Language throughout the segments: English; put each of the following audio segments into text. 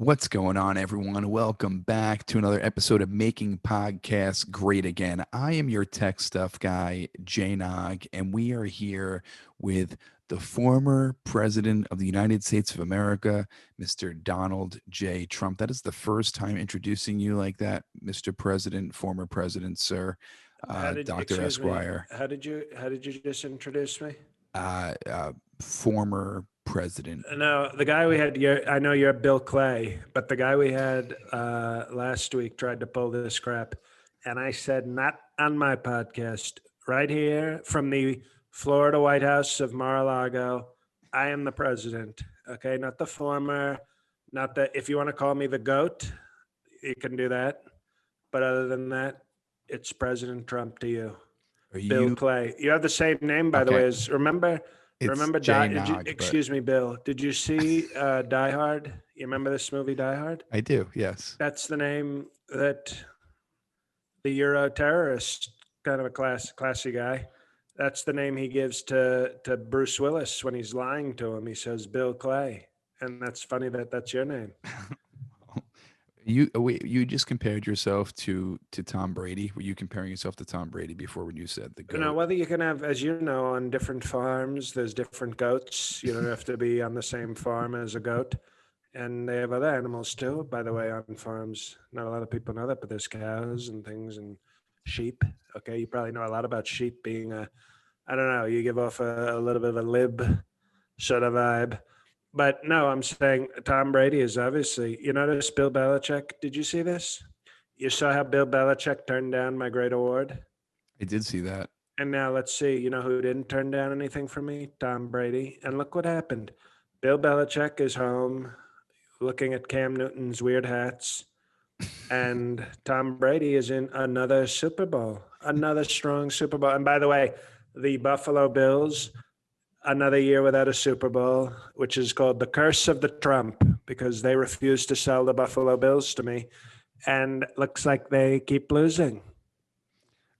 What's going on, everyone? Welcome back to another episode of Making Podcasts Great Again. I am your tech stuff guy, Jay Nog, and we are here with the former president of the United States of America, Mr. Donald J. Trump. That is the first time introducing you like that, Mr. President, former president, sir, Dr. Excuse me, Esquire, how did you just introduce me? uh, uh, former president. No, the guy we had, I know you're Bill Clay, but the guy we had last week tried to pull this crap. And I said, not on my podcast, right here from the Florida White House of Mar-a-Lago. I am the president, okay? Not the former, not the, if you want to call me the GOAT, you can do that. But other than that, it's President Trump to you. Are Bill you Clay. You have the same name, by the okay? way, as It's remember Jay Die, Nog, but excuse me, Bill. Did you see Die Hard? You remember this movie, Die Hard? I do, yes. That's the name that the Euro terrorist, kind of a classy guy. That's the name he gives to Bruce Willis when he's lying to him. He says Bill Clay, and that's funny that that's your name. You just compared yourself to Tom Brady. Were you comparing yourself to Tom Brady before when you said the You know, GOAT? whether you can have, as you know, on different farms, there's different goats. You don't have to be on the same farm as a goat. And they have other animals too, by the way, on farms. Not a lot of people know that, but there's cows and things and sheep. Okay, you probably know a lot about sheep being I don't know, you give off a little bit of a lib sort of vibe. But no, I'm saying Tom Brady is obviously, you notice Bill Belichick, did you see this? You saw how Bill Belichick turned down my great award? I did see that. And now let's see, you know who didn't turn down anything from me? Tom Brady. And look what happened. Bill Belichick is home looking at Cam Newton's weird hats. And Tom Brady is in another Super Bowl, another strong Super Bowl. And by the way, the Buffalo Bills, another year without a Super Bowl, which is called the curse of the Trump because they refuse to sell the Buffalo Bills to me. And looks like they keep losing.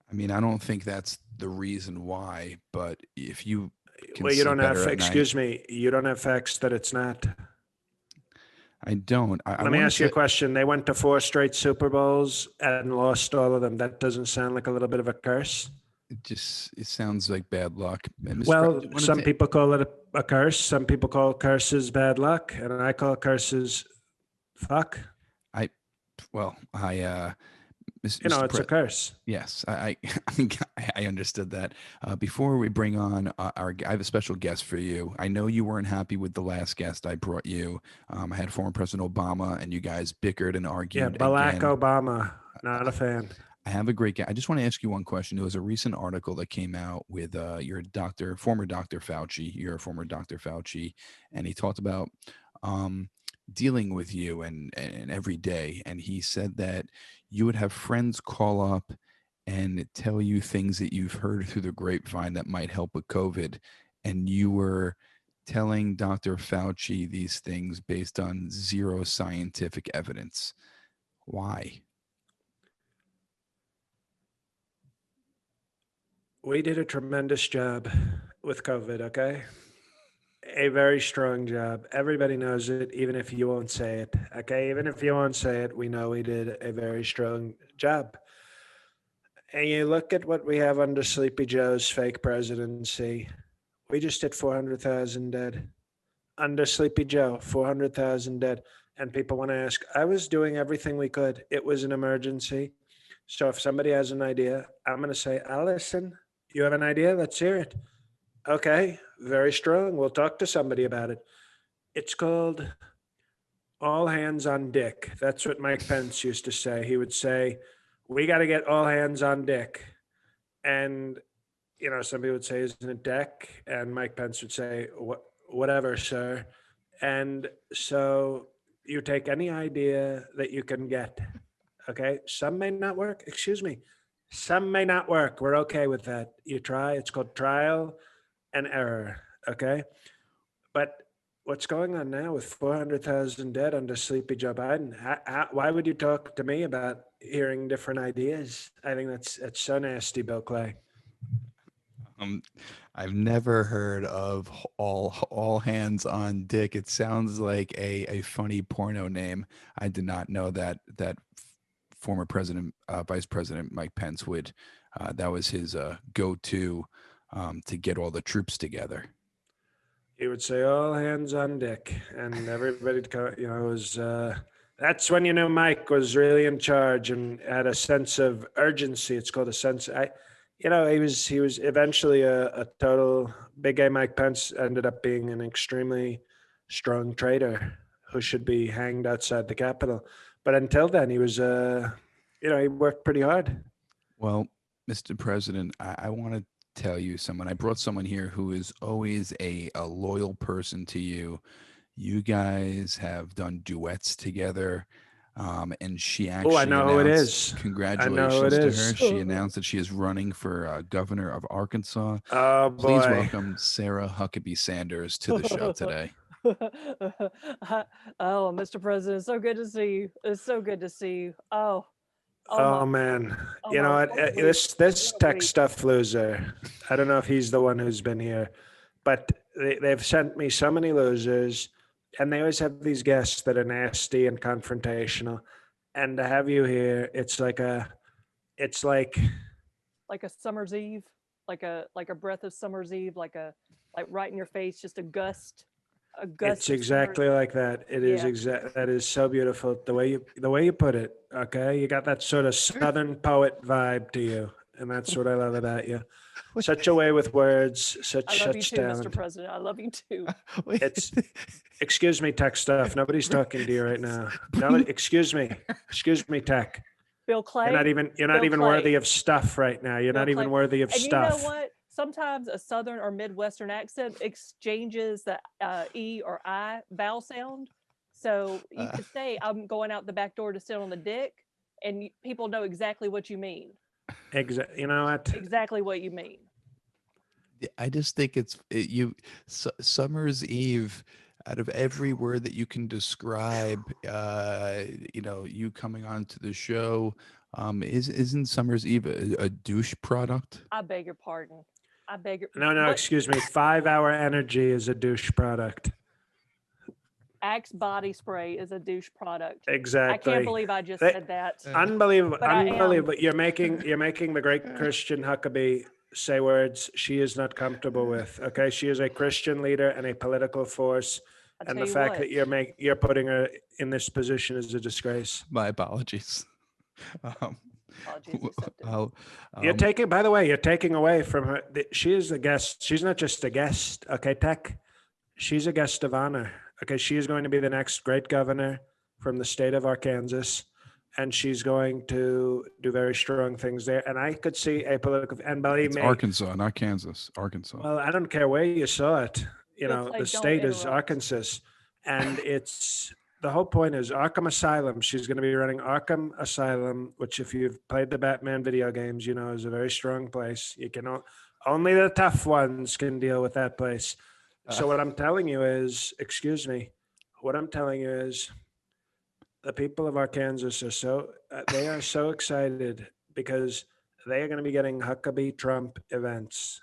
I mean, I don't think that's the reason why, but if you can Well, you sleep don't have, better at night, excuse me, you don't have facts that it's not. I don't. I Let me want ask you a to. question. They went to 4 straight Super Bowls and lost all of them. That doesn't sound like a little bit of a curse. It sounds like bad luck. Mr. Well, President, I wanted some to, people call it a curse. Some people call curses bad luck, and I call curses fuck. I well, You know, Mr. it's a curse. Yes, I mean, I understood that. Before we bring on I have a special guest for you. I know you weren't happy with the last guest I brought you. I had former President Obama, and you guys bickered and Yeah, argued Barack again. Obama, not a fan. I have a great guy. I just want to ask you one question. There was a recent article that came out with former Dr. Fauci, your former Dr. Fauci, and he talked about um, dealing with you and every day. And he said that you would have friends call up and tell you things that you've heard through the grapevine that might help with COVID. And you were telling Dr. Fauci these things based on zero scientific evidence. Why? We did a tremendous job with COVID, okay? A very strong job. Everybody knows it, even if you won't say it, okay? Even if you won't say it, we know we did a very strong job. And you look at what we have under Sleepy Joe's fake presidency. We just hit 400,000 dead. Under Sleepy Joe, 400,000 dead. And people want to ask, I was doing everything we could. It was an emergency. So if somebody has an idea, I'm going to say, I'll listen. You have an idea? Let's hear it. Okay, very strong. We'll talk to somebody about it. It's called all hands on Dick. That's what Mike Pence used to say. He would say, we got to get all hands on Dick. And, you know, somebody would say, isn't it Deck? And Mike Pence would say, whatever, sir. And so you take any idea that you can get. Okay. Some may not work. Excuse me. Some may not work. We're okay with that. You try. It's called trial and error. Okay. But what's going on now with 400,000 dead under Sleepy Joe Biden? Why would you talk to me about hearing different ideas? I think that's so nasty, Bill Clay. Um, I've never heard of all hands on Dick. It sounds like a funny porno name. I did not know that former president, Vice President Mike Pence would that was his go-to to get all the troops together. He would say all hands on deck, and everybody'd go. You know, it was that's when you knew Mike was really in charge and had a sense of urgency. It's called a sense. He was eventually a total big A. Mike Pence ended up being an extremely strong traitor who should be hanged outside the Capitol. But until then, he was he worked pretty hard. Well, Mr. President, I want to tell you someone. I brought someone here who is always a loyal person to you. You guys have done duets together. And she Oh, I actually know who it announced, is. I know who it congratulations to her. is. She announced that she is running for governor of Arkansas. Oh Please boy. welcome Sarah Huckabee Sanders to the show today. Oh, Mr. President, so good to see you. It's so good to see you. Oh my, Oh man, oh you my, know what? what a week, This what a tech week. stuff loser. I don't know if he's the one who's been here, but they've sent me so many losers, and they always have these guests that are nasty and confrontational. And to have you here, it's like Like a summer's eve, like a breath of summer's eve, like right in your face, just a it's gust of summer. exactly like that. It is Yeah. exact. That is so beautiful. The way you put it. Okay, you got that sort of southern poet vibe to you, and that's what I love about you. Such a way with words, I such love you such too, Mr. talent. President. I love you too. Wait, It's excuse me, tech stuff. Nobody's talking to you right now. No, bring, excuse me, tech. Bill You're not Clay, even you're not Bill even Clay, worthy of stuff right now. You're Bill not even Clay. worthy of And you know stuff. what? Sometimes a Southern or Midwestern accent exchanges the E or I vowel sound. So you uh, could say, I'm going out the back door to sit on the dick, and people know exactly what you mean. You know what? Exactly what you mean. I just think Summer's Eve. Out of every word that you can describe, you coming onto the show, isn't Summer's Eve a douche product? I beg your pardon. I beg your No, what excuse me. 5 hour energy is a douche product. Axe body spray is a douche product. I can't Exactly. believe I just They, said that, unbelievable, but I am. unbelievable. You're making the great Christian Huckabee say words she is not comfortable with. Okay, she is a Christian leader and a political force, I and tell the you fact what, that you're putting her in this position is a disgrace. My apologies. Um, apologies accepted. I'll, You're um, taking, by the way, you're taking away from her. She is a guest. She's not just a guest. Okay, Tech. She's a guest of honor. Okay, she is going to be the next great governor from the state of Arkansas, and she's going to do very strong things there. And I could see a political, and believe it's me, Arkansas, not Kansas. Arkansas. well, I don't care where you saw it. Bill Clay, The don't state is interrupt. Arkansas, and it's the whole point is Arkham Asylum. She's going to be running Arkham Asylum, which, if you've played the Batman video games, you know is a very strong place. You can only the tough ones can deal with that place. Uh, So what I'm telling you is, excuse me, what I'm telling you is the people of Arkansas they are so excited because they are going to be getting Huckabee Trump events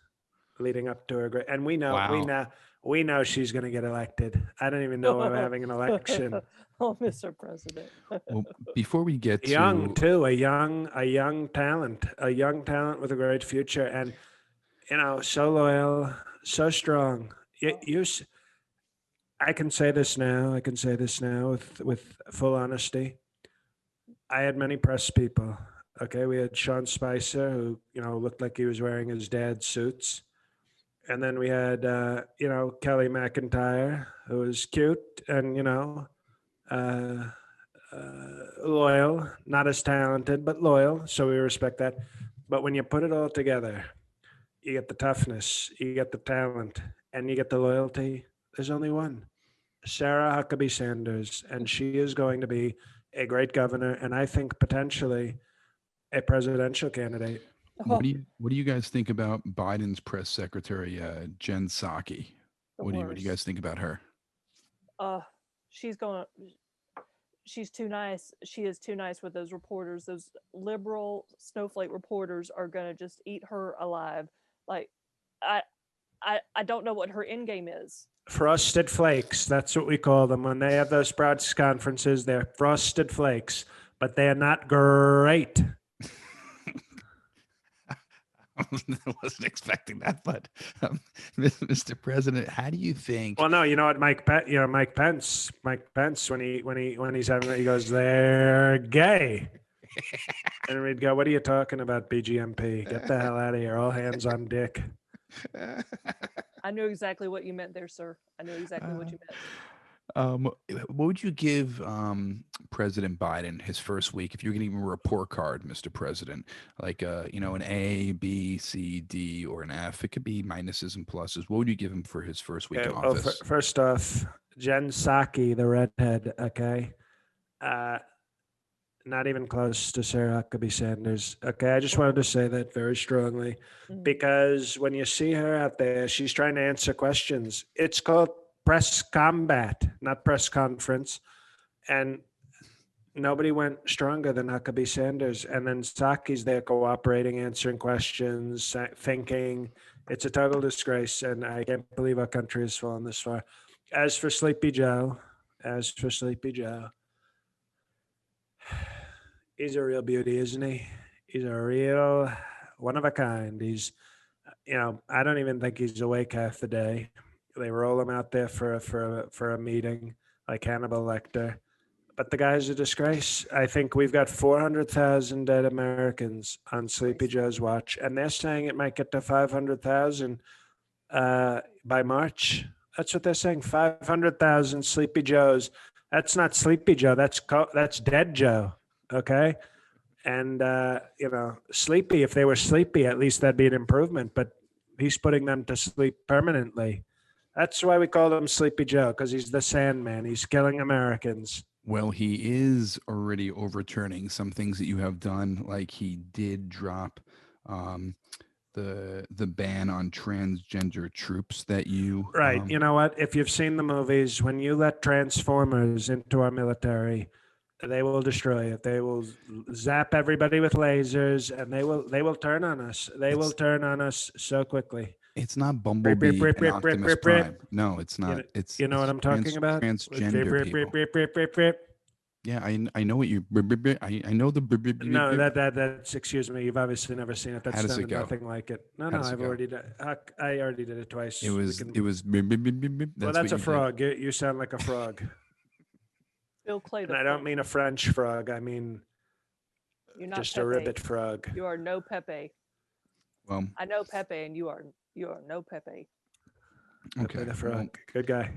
leading up to her and wow. we know she's going to get elected. I don't even know we're having an election. Oh, Mr. President. Well, before we get Young to too, a young talent with a great future, and so loyal, so strong. I can say this now. I can say this now with full honesty. I had many press people. Okay, we had Sean Spicer, who looked like he was wearing his dad's suits, and then we had Kelly McIntyre, who was cute and uh, loyal, not as talented but loyal. So we respect that. But when you put it all together, you get the toughness, you get the talent, and you get the loyalty. There's only one. Sarah Huckabee Sanders, and she is going to be a great governor, and I think potentially a presidential candidate. what do you guys think about Biden's press secretary, Jen Psaki? The What do you worst. guys think about her? Uh, she's going. She's too nice. She is too nice with those reporters. Those liberal snowflake reporters are gonna just eat her alive. Like, I I don't know what her end game is. Frosted Flakes. That's what we call them. When they have those press conferences, they're Frosted Flakes, but they're not great. I wasn't expecting that, but Mr. President, how do you think? Well, no, you know what, Mike Pence, when he's having, he goes, they're gay. And we'd go, what are you talking about, BGMP? Get the hell out of here. All hands on dick. I knew exactly what you meant there, sir. I knew exactly what you meant. What would you give President Biden his first week if you were going to give him a report card, Mr. President? Like, an A, B, C, D, or an F. It could be minuses and pluses. What would you give him for his first week in Well, office? first off, Jen Psaki, the redhead, okay? Not even close to Sarah Huckabee Sanders. Okay, I just wanted to say that very strongly because when you see her out there, she's trying to answer questions. It's called press combat, not press conference. And nobody went stronger than Huckabee Sanders. And then Psaki's there cooperating, answering questions, thinking. It's a total disgrace. And I can't believe our country has fallen this far. As for Sleepy Joe, he's a real beauty, isn't he? He's a real one of a kind. He's, I don't even think he's awake half the day. They roll him out there for a meeting like Hannibal Lecter. But the guy's a disgrace. I think we've got 400,000 dead Americans on Sleepy Joe's watch, and they're saying it might get to 500,000 by March. That's what they're saying. 500,000 Sleepy Joes. That's not Sleepy Joe. That's Dead Joe. Okay. And, sleepy, if they were sleepy, at least that'd be an improvement, but he's putting them to sleep permanently. That's why we call him Sleepy Joe, because he's the Sandman. He's killing Americans. Well, he is already overturning some things that you have done, like he did drop the ban on transgender troops that you Right. You know what? If you've seen the movies, when you let Transformers into our military, they will destroy it. They will zap everybody with lasers, and they will turn on us. They will turn on us so quickly. It's not Bumblebee and Optimus Prime. No, it's not. You know what I'm talking about? Transgender people. Yeah, I know what you. I know the. No, that's. Excuse me. You've obviously never seen it. That's How does it go? nothing like it. No, How does it I've go? already done. I already did it twice. It was. Well, that's a frog. You sound like a frog. Bill Clay. And I don't mean a French frog. I mean You're not just Pepe. a ribbit frog. You are no Pepe. Well, I know Pepe, and you are no Pepe. okay. The frog. Good guy.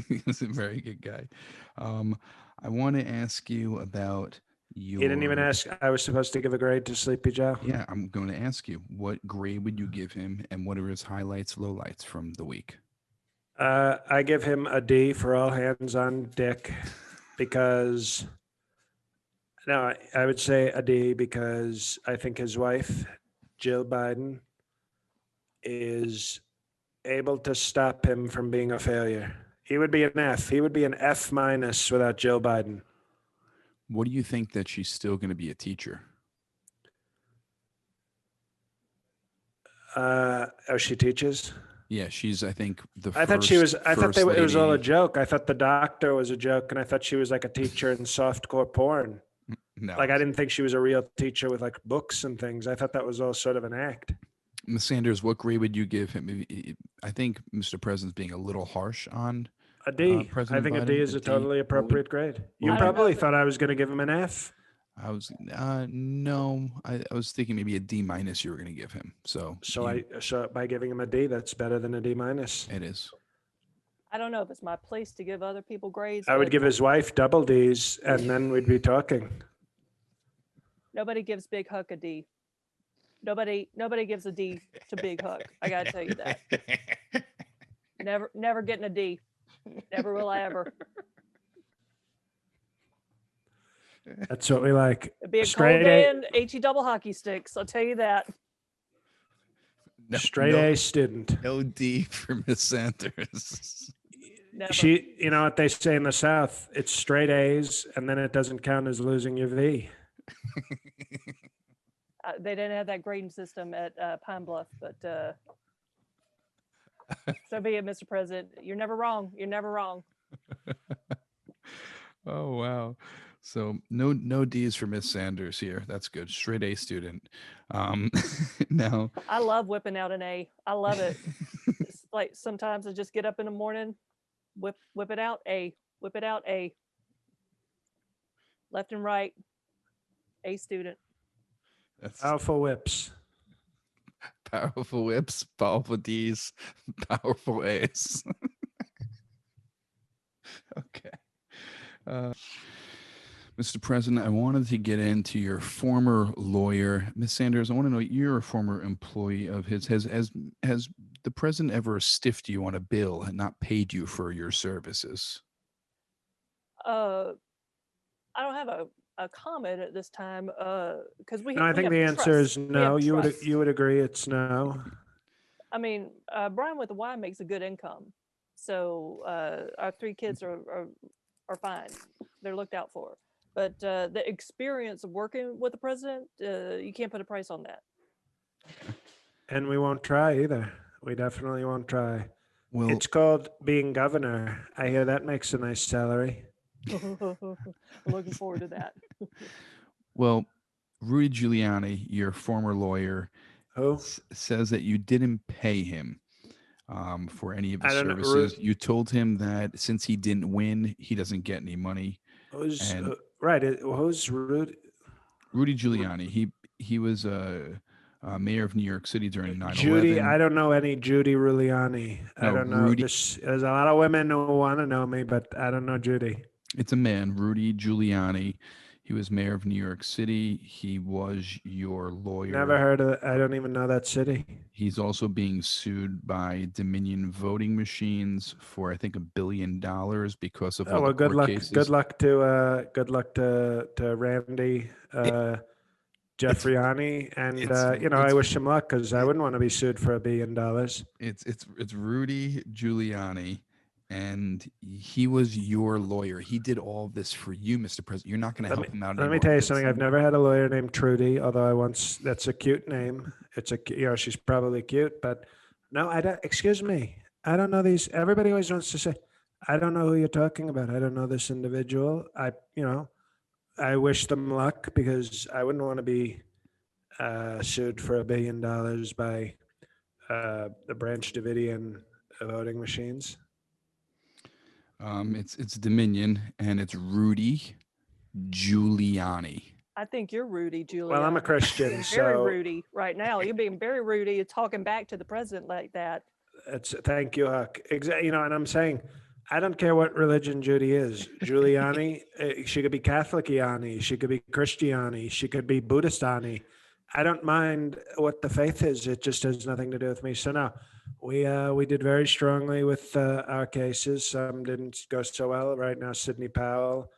He was a very good guy. I want to ask you about your. You didn't even ask. I was supposed to give a grade to Sleepy Joe. Yeah, I'm going to ask you what grade would you give him, and what are his highlights, lowlights from the week? I give him a D for all hands on dick because. No, I would say a D because I think his wife, Jill Biden, is able to stop him from being a failure. He would be an F. He would be an F- without Jill Biden. What do you think that she's still going to be a teacher? She teaches? Yeah, she's. I think I thought she was. I thought it was all a joke. I thought the doctor was a joke, and I thought she was like a teacher in softcore porn. No, Like I didn't think she was a real teacher with like books and things. I thought that was all sort of an act. Ms. Sanders, what grade would you give him? I think Mr. President's being a little harsh on a D. President I think Biden. a D is a totally appropriate grade. You I don't probably know. thought I was going to give him an F. I was no. I was thinking maybe a D- you were going to give him. So So by giving him a D, that's better than a D-. it is. I don't know if it's my place to give other people grades. I would but give his wife double Ds, and then we'd be talking. Nobody gives Big Huck a D. Nobody gives a D to Big Huck. I gotta tell you that. Never getting a D. Never will I ever. That's what we like. It'd be a Straight cold A. day in HE double hockey sticks. I'll tell you that. Straight A student. No D for Miss Sanders. Never. You know what they say in the South? It's straight A's, and then it doesn't count as losing your V. They didn't have that grading system at Pine Bluff, but So be it, Mr. President. You're never wrong. You're never wrong. Oh wow. So no D's for Miss Sanders here. That's good. Straight A student. Um now I love whipping out an A. I love it. It's like sometimes I just get up in the morning, whip it out, A. Whip it out, A. Left and right, A student. that's Alpha whips. powerful whips, powerful D's, powerful A's. Okay. Mr. President, I wanted to get into your former lawyer, Ms. Sanders. I want to know, you're a former employee of his. Has the president ever stiffed you on a bill and not paid you for your services? Uh, I don't have a comment at this time because No, I think have the answer is trust. We no. have You would trust. you would agree it's no. I mean, Brian with the Y makes a good income, so our three kids are fine. They're looked out for. But the experience of working with the president, you can't put a price on that. And we won't try either. We definitely won't try. Well, It's called being governor. I hear that makes a nice salary. Looking forward to that. well, Rudy Giuliani, your former lawyer, Who? says that you didn't pay him for any of his I don't know. services. You told him that since he didn't win, he doesn't get any money. Who's And right? Who's Rudy? Rudy Giuliani, he was mayor of New York City during 9/11. Judy. I don't know any Judy Giuliani. I No, don't know. Rudy. There's a lot of women who want to know me, but I don't know Judy. It's a man, Rudy Giuliani. He was mayor of New York City. He was your lawyer. Never heard of. I don't even know that city. He's also being sued by Dominion voting machines for I think $1 billion because of Oh all well, the good court luck. cases. Good luck to Randy Jeffriani, and I wish him luck because I wouldn't want to be sued for $1 billion. It's Rudy Giuliani, and he was your lawyer. He did all this for you, Mr. President. You're not going to help him out Let anymore. me tell you something. I've never had a lawyer named Trudy, although I once. That's a cute name. It's she's probably cute, but no, I don't. Excuse me. I don't know these. Everybody always wants to say, I don't know who you're talking about. I don't know this individual. I wish them luck because I wouldn't want to be sued for $1 billion by the Branch Davidian voting machines. It's Dominion, and it's Rudy Giuliani. I think you're Rudy, Giuliani. Well, I'm a Christian, You're so very Rudy right now. You're being very Rudy, talking back to the president like that. thank you, Huck. Exactly. And I'm saying, I don't care what religion Judy is. Giuliani, she could be Catholic-iani, she could be Christiani, she could be Buddhist-ani. I don't mind what the faith is. It just has nothing to do with me. So no, we did very strongly with our cases. Some didn't go so well. Right now, Sidney Powell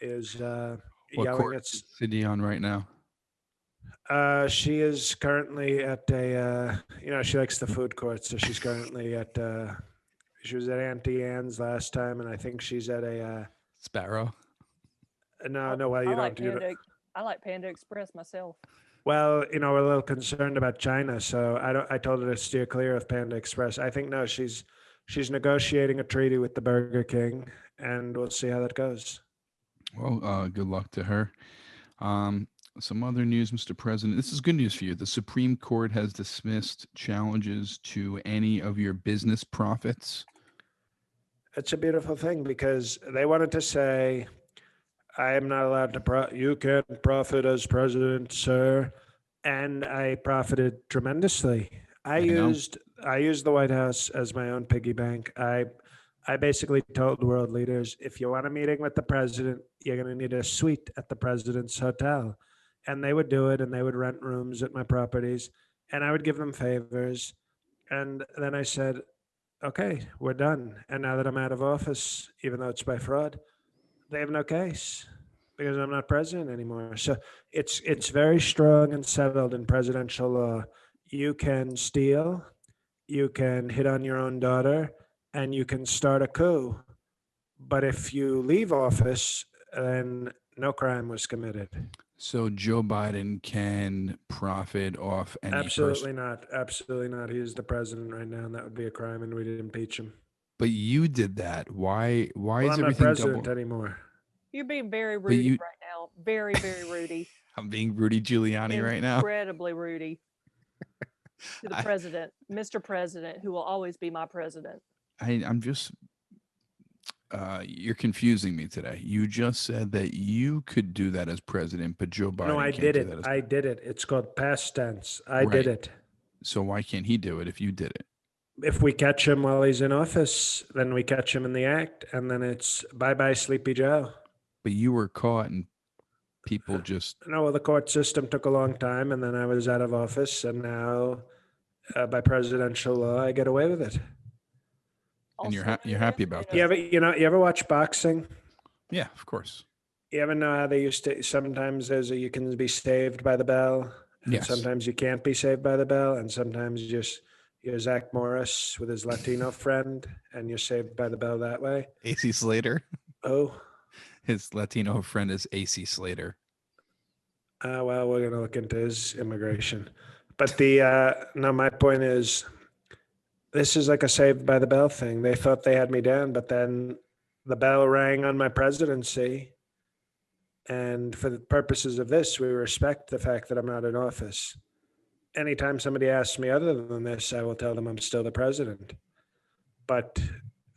is What yelling court at. is Sydney on right now? She is currently at a. She likes the food court, so she's currently at. She was at Auntie Anne's last time, and I think she's at a. Sparrow. No. Well, I you like don't. I like Panda Express myself. Well, we're a little concerned about China, so I told her to steer clear of Panda Express. I think no, she's negotiating a treaty with the Burger King, and we'll see how that goes. Well, good luck to her. Some other news, Mr. President. This is good news for you. The Supreme Court has dismissed challenges to any of your business profits. It's a beautiful thing because they wanted to say, I am not allowed to you can't profit as president, sir. And I profited tremendously. I used the White House as my own piggy bank. I basically told world leaders, if you want a meeting with the president, you're going to need a suite at the president's hotel. And they would do it, and they would rent rooms at my properties, and I would give them favors. And then I said, okay, we're done. And now that I'm out of office, even though it's by fraud, they have no case because I'm not president anymore. So it's very strong and settled in presidential law. You can steal, you can hit on your own daughter, and you can start a coup. But if you leave office, then no crime was committed. So Joe Biden can profit off any Absolutely person, not. Absolutely not. He's the president right now, and that would be a crime, and we'd impeach him. but you did that. Why? Why Well, is I'm not everything president double? anymore. You're being very But Rudy you, right now. Very, very Rudy. I'm being Rudy Giuliani right now. Incredibly Rudy to the I, president, Mr. President, who will always be my president. I'm just. You're confusing me today. You just said that you could do that as president, but Joe No, Biden I can't did do it. that as I president. did it. It's called past tense. I did Right. it. So why can't he do it if you did it? If we catch him while he's in office, then we catch him in the act, and then it's bye bye, Sleepy Joe. But you were caught and people just No, well, the court system took a long time, and then I was out of office, and now by presidential law, I get away with it. and you're Also you're known happy as about You that. ever, you ever watch boxing? Yeah, of course. You ever know how they used to? Sometimes you can be saved by the bell, and Yes. sometimes you can't be saved by the bell, and sometimes you're Zach Morris with his Latino friend, and you're saved by the bell that way. AC Slater. Oh, His Latino friend is AC Slater. well, we're gonna look into his immigration, but the no, my point is, this is like a saved by the bell thing. They thought they had me down, but then the bell rang on my presidency. And for the purposes of this, we respect the fact that I'm not in office. Anytime somebody asks me other than this, I will tell them I'm still the president. But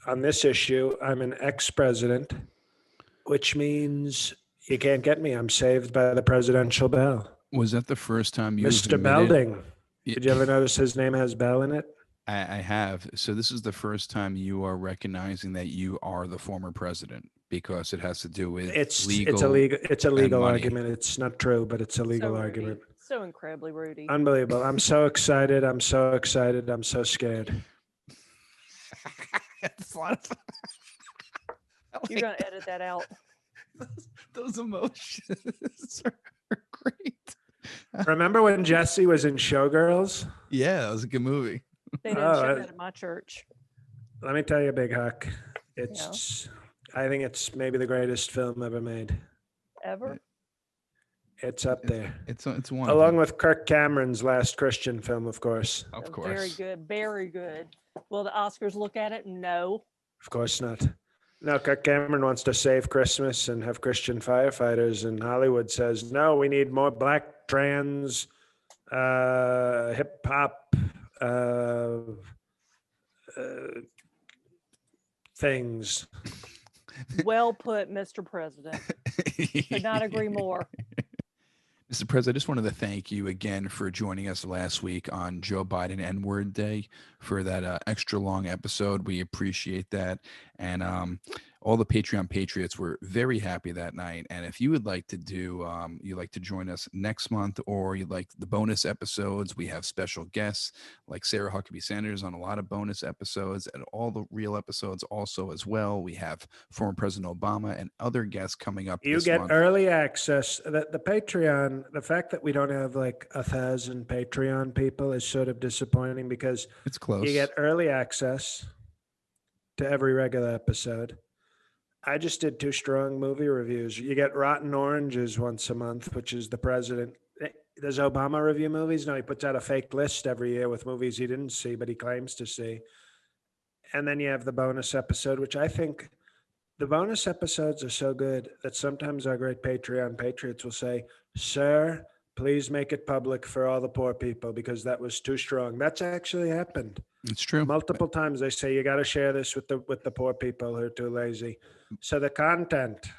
on this issue, I'm an ex-president, which means you can't get me. I'm saved by the presidential bell. Was that the first time you Mr. admitted? Belding. Did you ever notice his name has Bell in it? I have. So this is the first time you are recognizing that you are the former president because it has to do with It's legal. a legal money. argument. It's not true, but it's a legal so argument. Rudy. So incredibly Rudy. Unbelievable. I'm so excited. I'm so excited. I'm so scared. It's a lot of You're going to edit that out. those emotions are great. Remember when Jesse was in Showgirls? Yeah, that was a good movie. They didn't Oh, show that at my church. Let me tell you, Big Huck. I think it's maybe the greatest film ever made. Ever? It's up there. It's one Along of with Kirk Cameron's last Christian film, of course. them. Of Very course. good. Very good. Will the Oscars look at it? No. Of course not. No, Kirk Cameron wants to save Christmas and have Christian firefighters, and Hollywood says, no, we need more black trans, hip hop things. Well put, Mr. President. Could not agree more. Mr. President, I just wanted to thank you again for joining us last week on Joe Biden N-word Day for that extra long episode. We appreciate that. And all the Patreon Patriots were very happy that night. And if you would like to you'd like to join us next month, or you'd like the bonus episodes, we have special guests like Sarah Huckabee Sanders on a lot of bonus episodes, and all the real episodes also as well. We have former President Obama and other guests coming up You this get month. early access. The Patreon, the fact that we don't have like 1,000 Patreon people is sort of disappointing, because It's close. you get early access to every regular episode. I just did 2 strong movie reviews. You get Rotten Oranges once a month, which is the president. Does Obama review movies? No, he puts out a fake list every year with movies he didn't see, but he claims to see. And then you have the bonus episode, which I think the bonus episodes are so good that sometimes our great Patreon patriots will say, sir, please make it public for all the poor people, because that was too strong. That's actually happened. It's true. Multiple times they say you got to share this with the poor people who are too lazy. So the content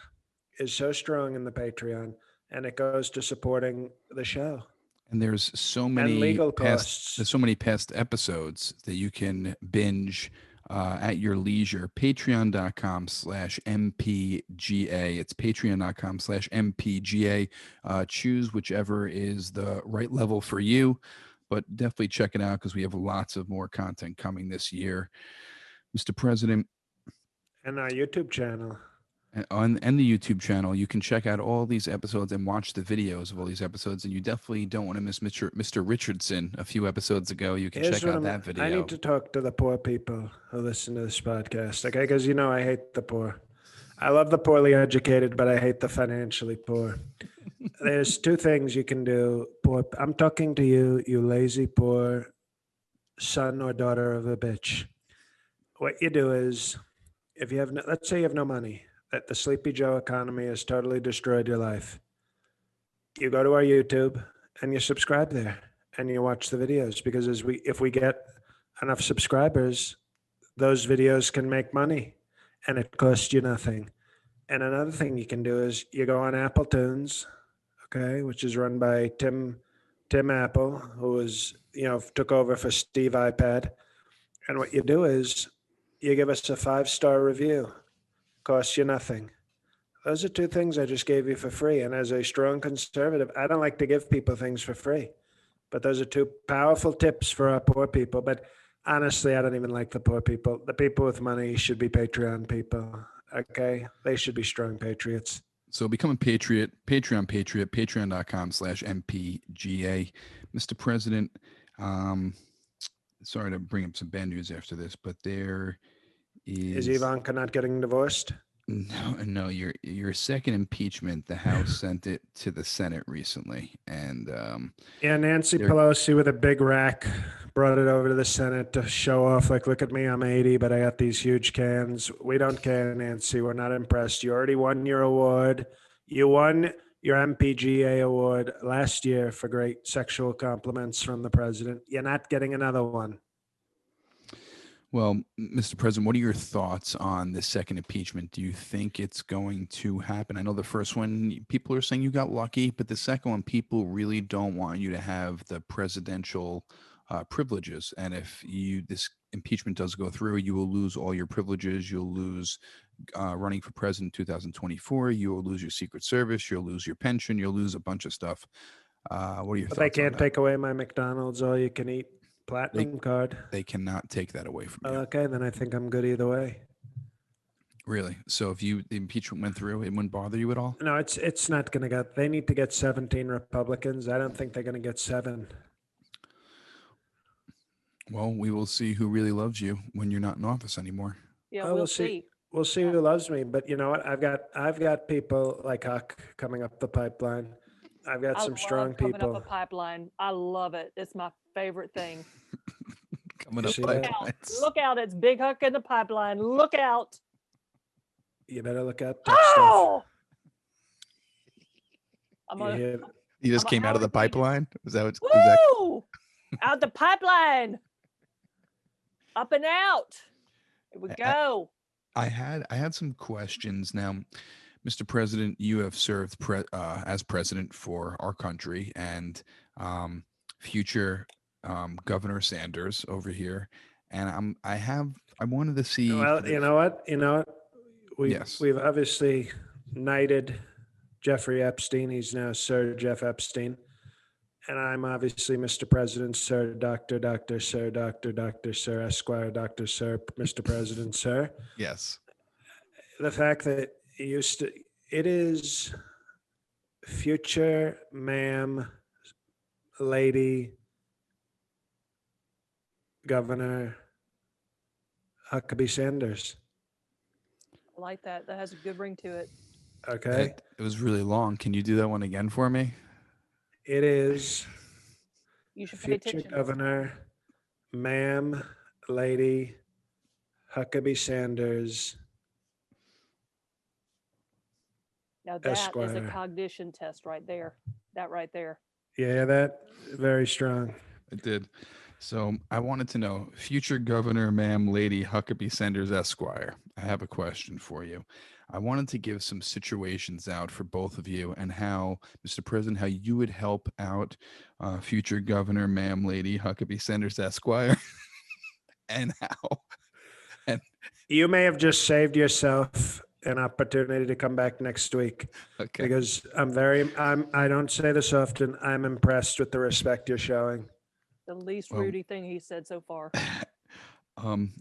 is so strong in the Patreon, and it goes to supporting the show. And there's so And many legal past costs. there's so many past episodes that you can binge at your leisure. Patreon.com/MPGA. It's patreon.com/MPGA. Choose whichever is the right level for you, but definitely check it out because we have lots of more content coming this year. Mr. President, And our YouTube channel. and the YouTube channel, you can check out all these episodes and watch the videos of all these episodes. And you definitely don't want to miss Mr. Richardson a few episodes ago. You can check out that video. I need to talk to the poor people who listen to this podcast, okay? Because I hate the poor. I love the poorly educated, but I hate the financially poor. There's two things you can do. Poor, I'm talking to you, you lazy, poor son or daughter of a bitch. What you do is, if you have, no, let's say you have no money, that the Sleepy Joe economy has totally destroyed your life. You go to our YouTube and you subscribe there and you watch the videos, because if we get enough subscribers, those videos can make money and it costs you nothing. And another thing you can do is you go on Apple Tunes, okay, which is run by Tim Apple, who was, took over for Steve iPad. And what you do is you give us a 5-star review, costs you nothing. Those are two things I just gave you for free. And as a strong conservative, I don't like to give people things for free, but those are two powerful tips for our poor people. But honestly, I don't even like the poor people. The people with money should be Patreon people. Okay. They should be strong patriots. So become a patriot, Patreon patriot, patreon.com/MPGA. Mr. President, sorry to bring up some bad news after this, but there Is is Ivanka not getting divorced? no, your second impeachment. The House sent it to the Senate recently, and Yeah, Nancy Pelosi with a big rack brought it over to the Senate to show off, like, look at me, I'm 80, but I got these huge cans. We don't care, Nancy. We're not impressed. You already won your award. You won your MPGA award last year for great sexual compliments from the president. You're not getting another one. well, Mr. President, what are your thoughts on the second impeachment? Do you think it's going to happen? I know the first one, people are saying you got lucky, but the second one, people really don't want you to have the presidential privileges. And if this impeachment does go through, you will lose all your privileges. You'll lose running for president in 2024. You will lose your Secret Service. You'll lose your pension. You'll lose a bunch of stuff. What are your But thoughts they on can't that? take away my McDonald's all you can eat platinum card. They cannot take that away from you. Okay, then I think I'm good either way. Really? So if the impeachment went through, it wouldn't bother you at all? No, it's not going to get. They need to get 17 Republicans. I don't think they're going to get 7. Well, we will see who really loves you when you're not in office anymore. Yeah, Oh, we'll see. We'll see who loves me. But you know what? I've got people like Huck coming up the pipeline. I've got I some love strong coming people. up a pipeline. I love it. It's my favorite thing. Coming You up see that? pipelines. Look out! It's Big Huck in the pipeline. Look out! You better look out. Tough stuff. Oh! I'm You gonna. hear- You just I'm came out of the Howard Dean. pipeline? Is that what? Woo! Out the pipeline. Up and out. Here we go. I had some questions. Now, Mr. President, you have served as president for our country, and future Governor Sanders over here. And I wanted to see. Well, you know what? Yes. We've obviously knighted Jeffrey Epstein. He's now Sir Jeff Epstein. And I'm obviously Mr. President, Sir, Dr., Sir, Esquire, Dr., Sir, Mr. President, Sir. Yes. The fact that it is future ma'am, lady, Governor Huckabee Sanders. I like that. That has a good ring to it. Okay. It was really long. Can you do that one again for me? It is You should pay future attention. Governor, ma'am, lady, Huckabee Sanders. Now that is a Esquire. cognition test right there. That right there. Yeah, that very strong. It did. So I wanted to know, future Governor, ma'am, lady Huckabee Sanders, Esquire. I have a question for you. I wanted to give some situations out for both of you, and how, Mr. President, how you would help out future Governor, ma'am, lady Huckabee Sanders, Esquire, and how. And You may have just saved yourself an opportunity to come back next week, okay, because I don't say this often. I'm impressed with the respect you're showing. The least Well- Rudy thing he said so far.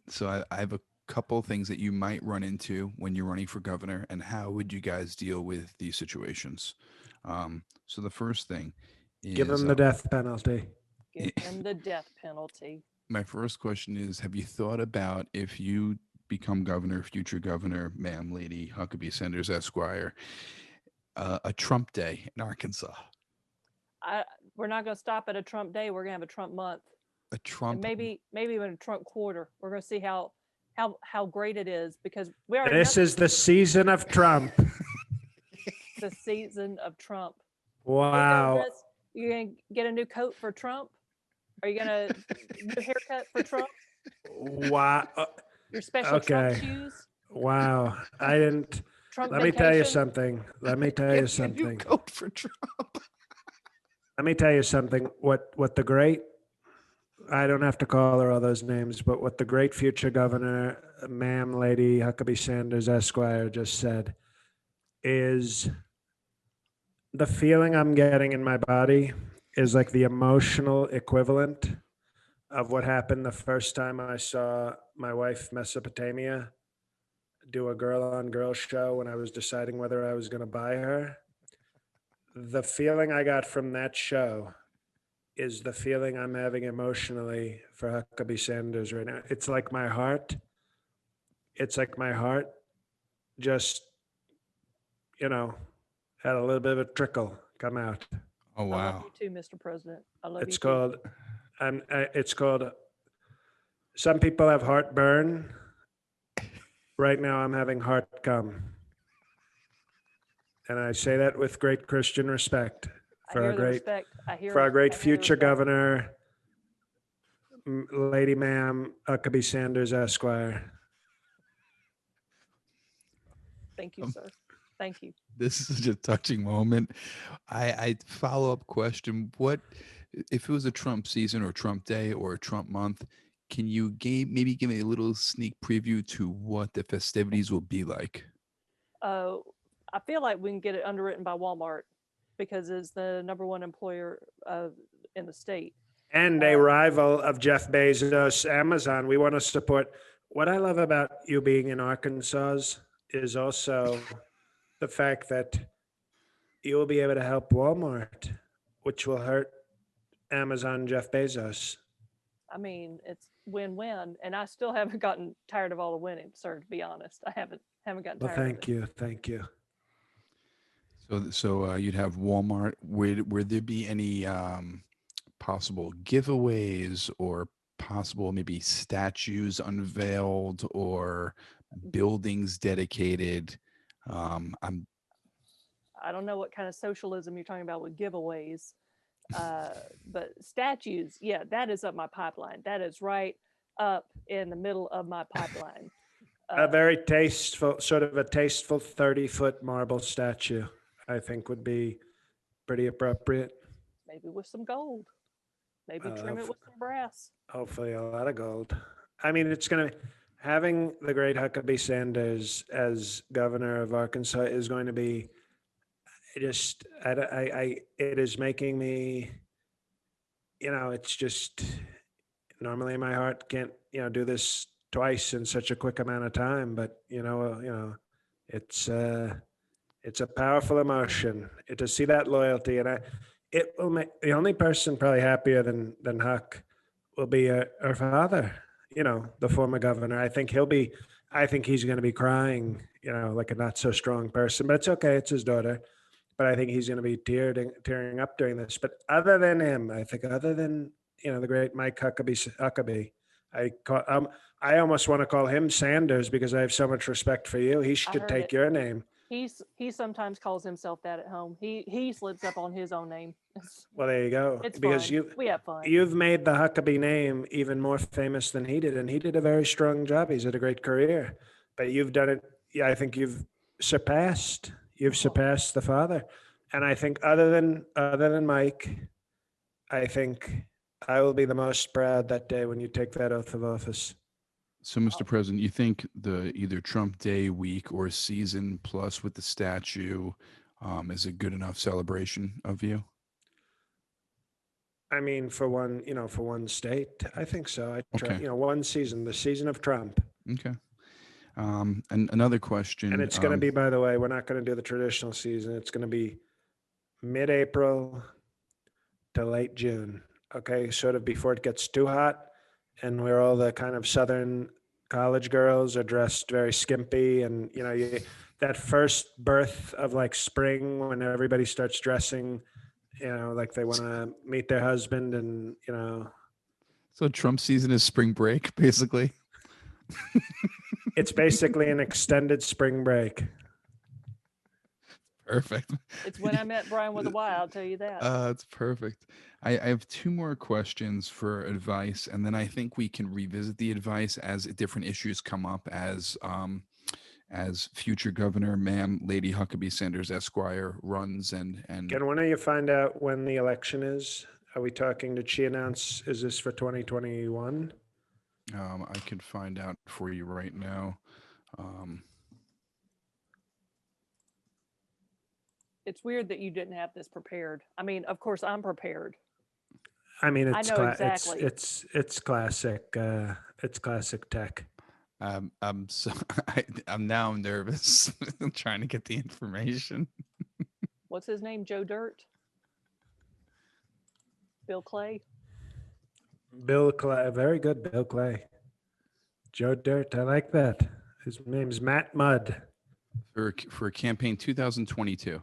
so I have a couple things that you might run into when you're running for governor, and how would you guys deal with these situations? So the first thing is, Give him the death penalty. Give him the death penalty. my first question is, have you thought about, if you become governor, future governor, ma'am, lady Huckabee Sanders, Esquire, a Trump day in Arkansas. We're not going to stop at a Trump day. We're going to have a Trump month, A and Trump. maybe even a Trump quarter. We're going to see how great it is, because we already This know is the season of Trump. the season of Trump. Wow. You're going to get a new coat for Trump? Are you going to new haircut for Trump? Wow. Your special Trump Okay. shoes? Wow. I didn't. Trump Let me tell you vacation? something. Let me tell you Get me a new something. coat for Trump. Let me tell you something. What the great, I don't have to call her all those names, but what the great future governor, ma'am, Lady Huckabee Sanders, Esquire, just said is the feeling I'm getting in my body is like the emotional equivalent of what happened the first time I saw my wife, Mesopotamia, do a girl on girl show when I was deciding whether I was going to buy her. The feeling I got from that show is the feeling I'm having emotionally for Huckabee Sanders right now. It's like my heart just, had a little bit of a trickle come out. Oh I love wow. you too, Mr. President. I love you It's too. called, it's called, some people have heartburn. Right now I'm having heart come. And I say that with great Christian respect I for hear our the great, respect. I hear for our great I hear the future respect. governor, Lady Ma'am Huckabee Sanders, Esquire. Thank you, sir. Thank you. This is such a touching moment. I follow up question: what if it was a Trump season or Trump day or a Trump month? Can you maybe give me a little sneak preview to what the festivities will be like? I feel like we can get it underwritten by Walmart because it's the number one employer in the state. And a rival of Jeff Bezos, Amazon. We want to support. What I love about you being in Arkansas is also the fact that you will be able to help Walmart, which will hurt Amazon, Jeff Bezos. I mean, it's win-win, and I still haven't gotten tired of all the winning, sir. To be honest, I haven't gotten Well, tired of thank it. you. Thank you. So you'd have Walmart. Would there be any possible giveaways or possible maybe statues unveiled or buildings dedicated? I'm I don't know what kind of socialism you're talking about with giveaways, but statues, yeah, that is up my pipeline. That is right up in the middle of my pipeline. A very tasteful, sort of a tasteful 30-foot marble statue, I think would be pretty appropriate. Maybe with some gold. Maybe trim it Of- with some brass. Hopefully a lot of gold. I mean, it's going to, having the great Huckabee Sanders as governor of Arkansas is going to be just, it is making me, it's just, normally my heart can't, do this twice in such a quick amount of time, but, it's, it's a powerful emotion to see that loyalty. And it will make the only person probably happier than Huck will be her father, the former governor. I think he's going to be crying, like a not so strong person, but it's okay. It's his daughter. But I think he's going to be tearing up during this. But other than him, I think other than, the great Mike Huckabee, I almost want to call him Sanders because I have so much respect for you. He I should heard take it. your name. He sometimes calls himself that at home. He slips up on his own name. Well, there you go. It's Because fun. We have fun. you've made the Huckabee name even more famous than he did, and he did a very strong job. He's had a great career, but you've done it. Yeah, I think surpassed. You've surpassed the father, and I think other than Mike, I think I will be the most proud that day when you take that oath of office. So, Mr. President, you think the either Trump Day week or season plus with the statue is a good enough celebration of you? I mean, for one state, I think so. I try, Okay. one season, the season of Trump. Okay. And another question. And it's going to be, by the way, we're not going to do the traditional season. It's going to be mid-April to late June. Okay, sort of before it gets too hot, and where all the kind of southern college girls are dressed very skimpy, and that first birth of like spring when everybody starts dressing, like they want to meet their husband, and So Trump season is spring break, basically. it's basically an extended spring break. Perfect. It's when I met Brian with a Y, I'll tell you that. It's perfect. I have two more questions for advice, and then I think we can revisit the advice as different issues come up as future governor, ma'am, Lady Huckabee Sanders Esquire runs and Can one of you find out when the election is? Are we talking, did she announce, is this for 2021? I can find out for you right now. Um, It's weird that you didn't have this prepared. I mean, of course, I'm prepared. I mean, I know exactly. it's classic. It's classic tech. I'm so I'm now nervous. I'm trying to get the information. What's his name? Joe Dirt? Bill Clay? Bill Clay, very good. Bill Clay. Joe Dirt, I like that. His name's Matt Mudd. For campaign 2022.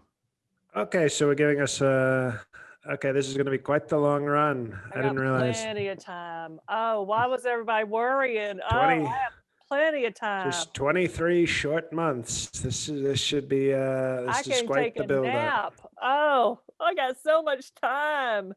Okay, so we're giving us okay, this is going to be quite the long run. I didn't got realize. plenty of time. Oh, why was everybody worrying? Oh, 20 I have plenty of time. Just 23 short months. This should be I this is can quite take the a build up. nap. Oh, I got so much time.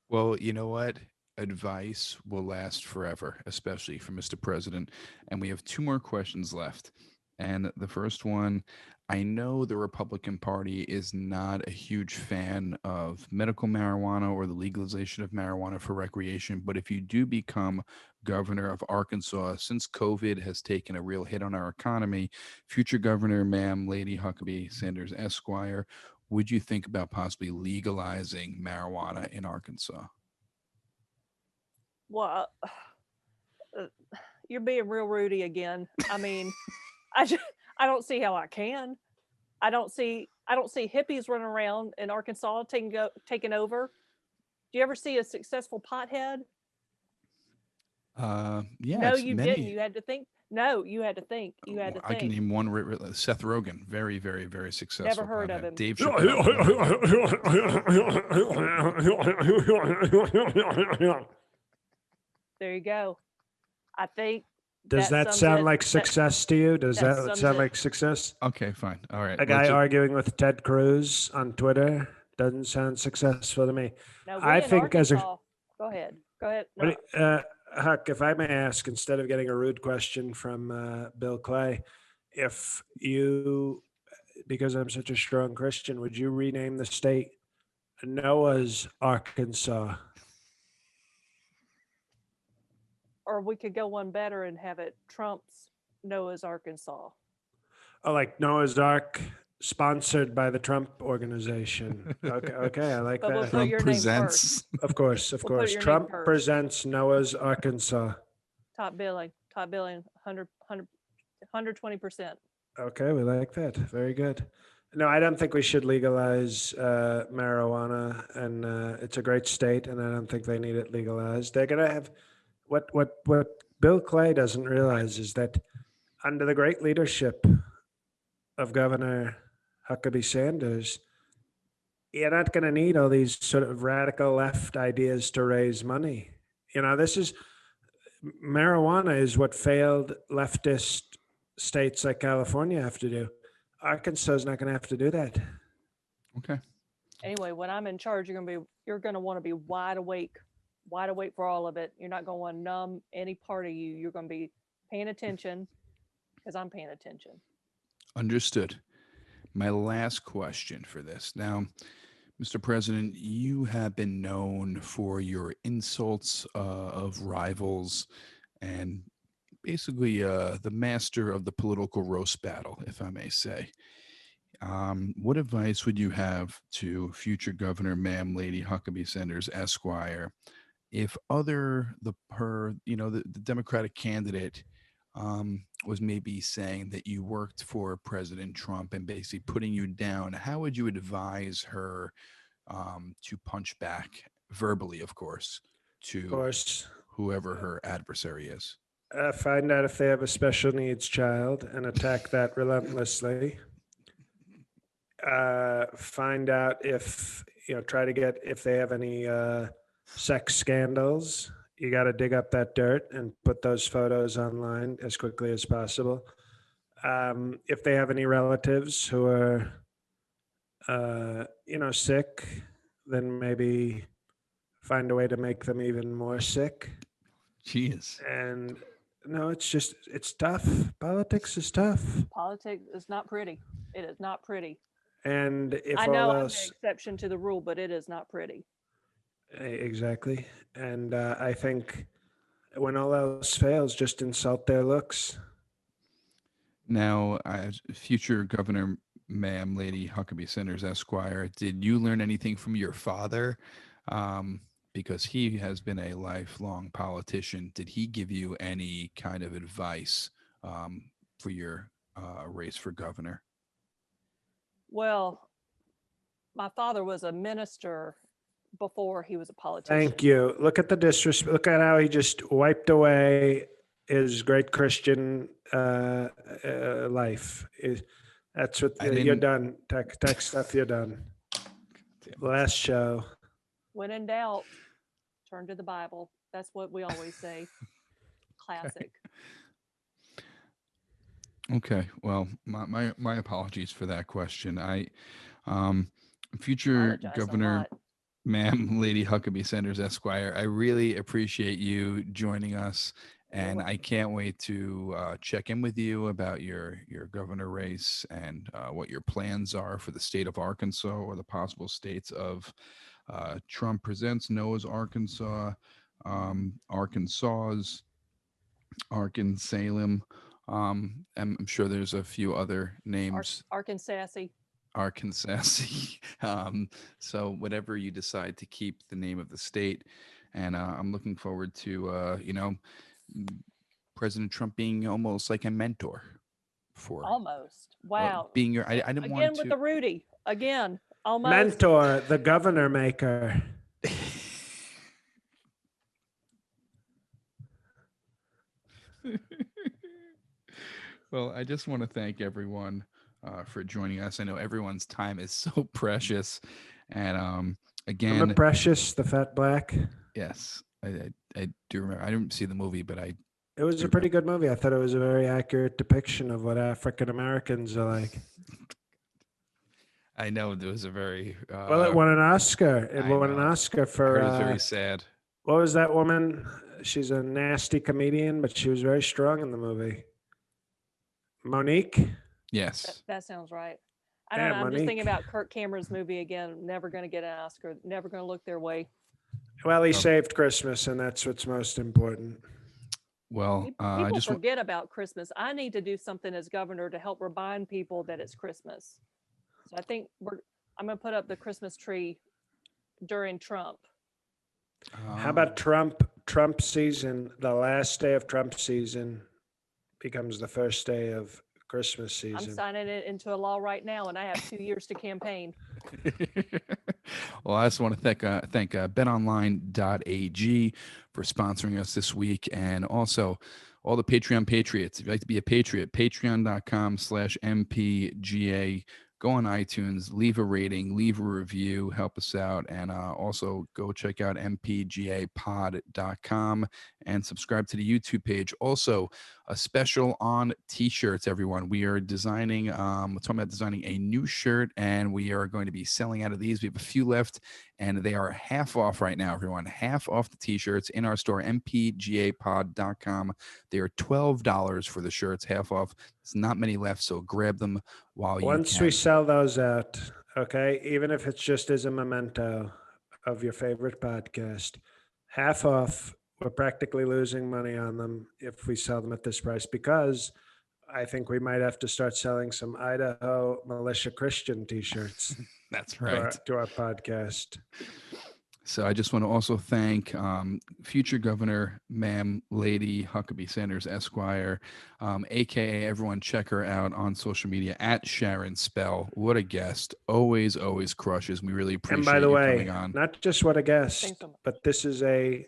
Well, you know what? Advice will last forever, especially for Mr. President. And we have two more questions left. And the first one, I know the Republican Party is not a huge fan of medical marijuana or the legalization of marijuana for recreation. But if you do become governor of Arkansas, since COVID has taken a real hit on our economy, future governor, ma'am, Lady Huckabee Sanders Esquire, would you think about possibly legalizing marijuana in Arkansas? Well, you're being real Rudy again. I mean, I don't see how I can. I don't see hippies running around in Arkansas taking over. Do you ever see a successful pothead? Yeah, No, it's you didn't. many. You had to think. No, you had to think. You had to I can think. name one. Seth Rogen, very, very, very successful. Never heard of him. Dave Chappelle. There you go. I think Does that sums sound it. like success to you? Does that that sums sound it. like success? Okay, fine. All right. A guy arguing with Ted Cruz on Twitter doesn't sound successful to me. No, we I in think as a Arkansas. Go ahead. Go ahead. What No, do Huck, if I may ask, instead of getting a rude question from Bill Clay, if you, because I'm such a strong Christian, would you rename the state Noah's Arkansas? or we could go one better and have it Trump's Noah's Arkansas. Oh, like Noah's Ark, sponsored by the Trump organization. Okay, I like But we'll that. put Trump your name presents. Of course, We'll put course. your name Trump first. presents Noah's Arkansas. Top billing, 100, 120%. Okay, we like that. Very good. No, I don't think we should legalize marijuana, and it's a great state, and I don't think they need it legalized. They're gonna have what Bill Clay doesn't realize is that under the great leadership of Governor Huckabee Sanders, you're not going to need all these sort of radical left ideas to raise money. This is marijuana is what failed leftist states like California have to do. Arkansas is not going to have to do that. Okay. Anyway, when I'm in charge, you're gonna want to be wide awake for all of it. You're not gonna want to numb any part of you. You're gonna be paying attention because I'm paying attention. Understood. My last question for this. Now, Mr. President, you have been known for your insults of rivals and basically the master of the political roast battle, if I may say. What advice would you have to future Governor, ma'am, Lady Huckabee Sanders Esquire, if the Democratic candidate was maybe saying that you worked for President Trump and basically putting you down? How would you advise her to punch back verbally, of course, Of to course, whoever her adversary is? Find out if they have a special needs child and attack that relentlessly. Find out if, try to get if they have any sex scandals. You got to dig up that dirt and put those photos online as quickly as possible. If they have any relatives who are, sick, then maybe find a way to make them even more sick. Jeez. And no, it's tough. Politics is tough. Politics is not pretty. It is not pretty. And if I know all I'm the else, exception to the rule, but it is not pretty. exactly. And I think when all else fails, just insult their looks. Now, future Governor, ma'am, Lady Huckabee Sanders, Esquire, did you learn anything from your father? Because he has been a lifelong politician. Did he give you any kind of advice for your race for governor? Well, my father was a minister before he was a politician. Thank you. Look at the disrespect. Look at how he just wiped away his great Christian life. That's what you're done. Tech stuff, you're done. Last show. When in doubt, turn to the Bible. That's what we always say. Classic. Okay. Well, my apologies for that question. Future Apologize a Governor, lot. ma'am, Lady Huckabee Sanders, Esquire, I really appreciate you joining us, and I can't wait to check in with you about your governor race and what your plans are for the state of Arkansas or the possible states of Trump Presents, Noah's Arkansas, Arkansas's, Arkansalem. I'm sure there's a few other names. Arkansas. Arkansas. So whatever you decide to keep the name of the state, and I'm looking forward to President Trump being almost like a mentor for Almost. Wow. being your. I didn't Again want with to. the Rudy. Again. Almost. Mentor, the governor maker. Well, I just want to thank everyone for joining us. I know everyone's time is so precious, and again, Remember Precious, the fat black? yes, I do remember. I didn't see the movie, but It was a pretty good movie. I thought it was a very accurate depiction of what African Americans are like. I know there was a very Well, it won an Oscar. It I won an know. Oscar I for heard it was very sad. what was that woman? She's a nasty comedian, but she was very strong in the movie. Monique. Yes. That sounds right. I don't Yeah, know. I'm just thinking Monique. about Kirk Cameron's movie again. Never going to get an Oscar. Never going to look their way. Well, he saved Christmas, and that's what's most important. Well, I People just want. forget about Christmas. I need to do something as governor to help remind people that it's Christmas. So I think I'm going to put up the Christmas tree during Trump. How about Trump season? The last day of Trump season becomes the first day of Christmas I'm season. signing it into a law right now, and I have 2 years to campaign. Well, I just want to thank betonline.ag for sponsoring us this week, and also all the Patreon patriots. If you'd like to be a patriot, patreon.com/MPGA. Go on iTunes, leave a rating, leave a review, help us out, and also go check out mpgapod.com and subscribe to the YouTube page. Also, a special on t-shirts, everyone. We are designing, we're talking about designing a new shirt, and we are going to be selling out of these. We have a few left, and they are half off right now, everyone. Half off the t-shirts in our store, mpgapod.com. They are $12 for the shirts, half off. There's not many left, so grab them while you Once can. we sell those out, okay, even if it's just as a memento of your favorite podcast, half off, we're practically losing money on them if we sell them at this price, because I think we might have to start selling some Idaho Militia Christian t-shirts That's right. to our podcast. So I just want to also thank future Governor, ma'am, Lady Huckabee Sanders, Esquire, aka everyone. Check her out on social media at Sharon Spell. What a guest! Always crushes. We really appreciate And by the you way, coming on. not just what a guest, Thanks so much. but this is the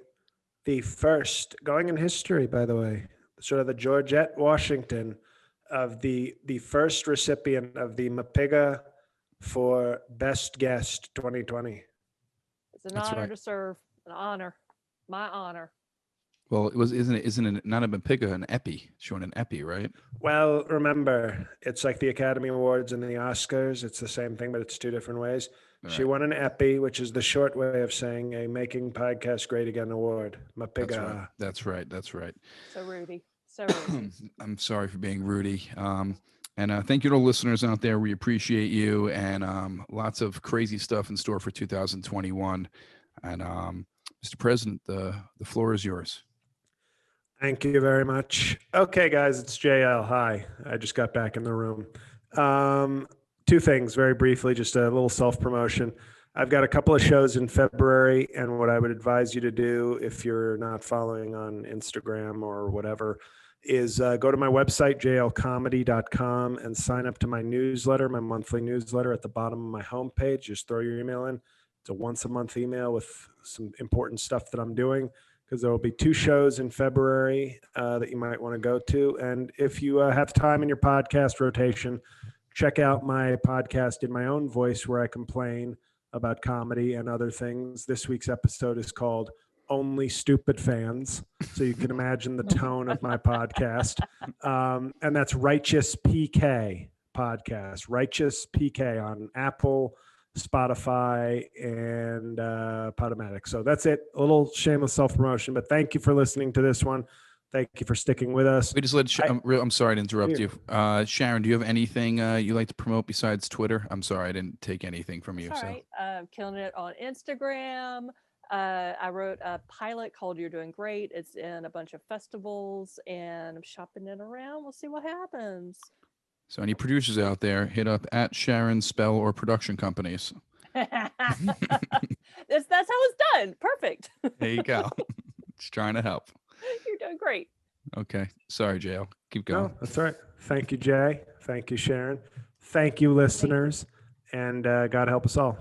first going in history. By the way, sort of the Georgette Washington of the first recipient of the MPGA for Best Guest 2020. It's an That's honor right. to serve. An honor. My honor. Well, isn't it not a MPGA, an Epi? She won an Epi, right? Well, remember, it's like the Academy Awards and the Oscars. It's the same thing, but it's two different ways. She Right. won an Epi, which is the short way of saying a Making Podcast Great Again award. That's right. MPGA. That's right. That's right. So Rudy. So Rudy. I'm sorry for being Rudy. And thank you to all listeners out there. We appreciate you, and lots of crazy stuff in store for 2021. And Mr. President, the floor is yours. Thank you very much. Okay, guys, it's JL. Hi. I just got back in the room. Two things very briefly, just a little self-promotion. I've got a couple of shows in February, and what I would advise you to do if you're not following on Instagram or whatever is go to my website, jlcomedy.com, and sign up to my newsletter, my monthly newsletter at the bottom of my homepage. Just throw your email in. It's a once-a-month email with some important stuff that I'm doing, because there will be two shows in February that you might want to go to. And if you have time in your podcast rotation, check out my podcast in my own voice where I complain about comedy and other things. This week's episode is called Only Stupid Fans. So you can imagine the tone of my podcast. And that's Righteous PK podcast, Righteous PK on Apple, Spotify, and Podomatic. So that's it. A little shameless self-promotion, but thank you for listening to this one. Thank you for sticking with us. We just let. I'm sorry to interrupt you, Sharon. Do you have anything you like to promote besides Twitter? I'm sorry, I didn't take anything from you. All right. Killing it on Instagram. I wrote a pilot called You're Doing Great. It's in a bunch of festivals, and I'm shopping it around. We'll see what happens. So any producers out there, hit up at Sharon Spell or production companies. That's how it's done. Perfect. There you go. Just trying to help. You're doing great. Okay. Sorry, JL. Keep going. No, that's all right. Thank you, Jay. Thank you, Sharon. Thank you, listeners. And God help us all.